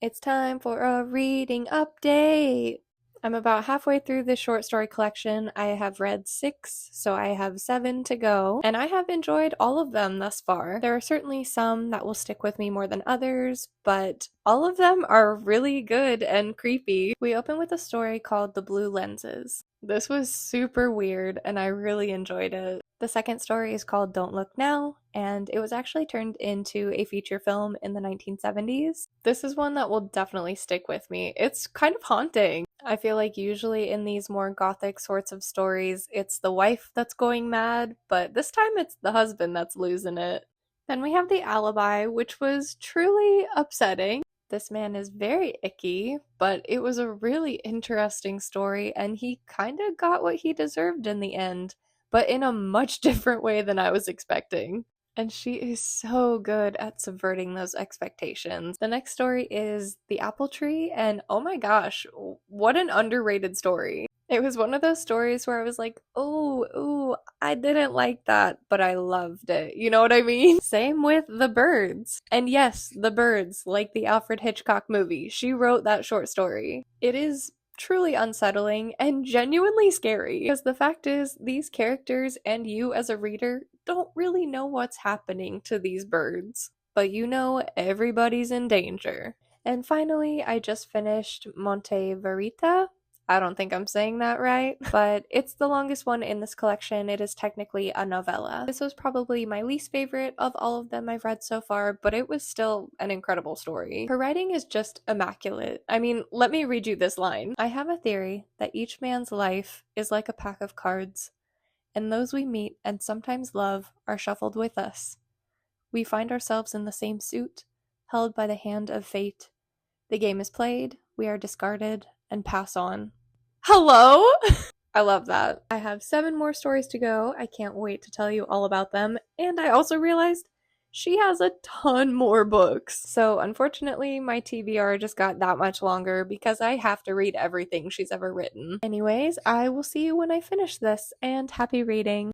It's time for a reading update. I'm about halfway through this short story collection. I have read 6, so I have 7 to go, and I have enjoyed all of them thus far. There are certainly some that will stick with me more than others, but all of them are really good and creepy. We open with a story called The Blue Lenses. This was super weird, and I really enjoyed it. The second story is called Don't Look Now, and it was actually turned into a feature film in the 1970s. This is one that will definitely stick with me. It's kind of haunting. I feel like usually in these more gothic sorts of stories, it's the wife that's going mad, but this time it's the husband that's losing it. Then we have The Alibi, which was truly upsetting. This man is very icky, but it was a really interesting story, and he kind of got what he deserved in the end, but in a much different way than I was expecting. And she is so good at subverting those expectations. The next story is The Apple Tree, and oh my gosh, what an underrated story. It was one of those stories where I was like, oh, ooh, I didn't like that, but I loved it. You know what I mean? Same with The Birds. And yes, The Birds, like the Alfred Hitchcock movie. She wrote that short story. It is truly unsettling and genuinely scary because the fact is these characters and you as a reader don't really know what's happening to these birds, but you know everybody's in danger. And finally, I just finished Monte Verita. I don't think I'm saying that right, but it's the longest one in this collection. It is technically a novella. This was probably my least favorite of all of them I've read so far, but it was still an incredible story. Her writing is just immaculate. I mean, let me read you this line. I have a theory that each man's life is like a pack of cards, and those we meet and sometimes love are shuffled with us. We find ourselves in the same suit, held by the hand of fate. The game is played, we are discarded, and pass on. Hello? I love that. I have 7 more stories to go. I can't wait to tell you all about them. And I also realized she has a ton more books. So unfortunately, my TBR just got that much longer because I have to read everything she's ever written. Anyways, I will see you when I finish this, and happy reading.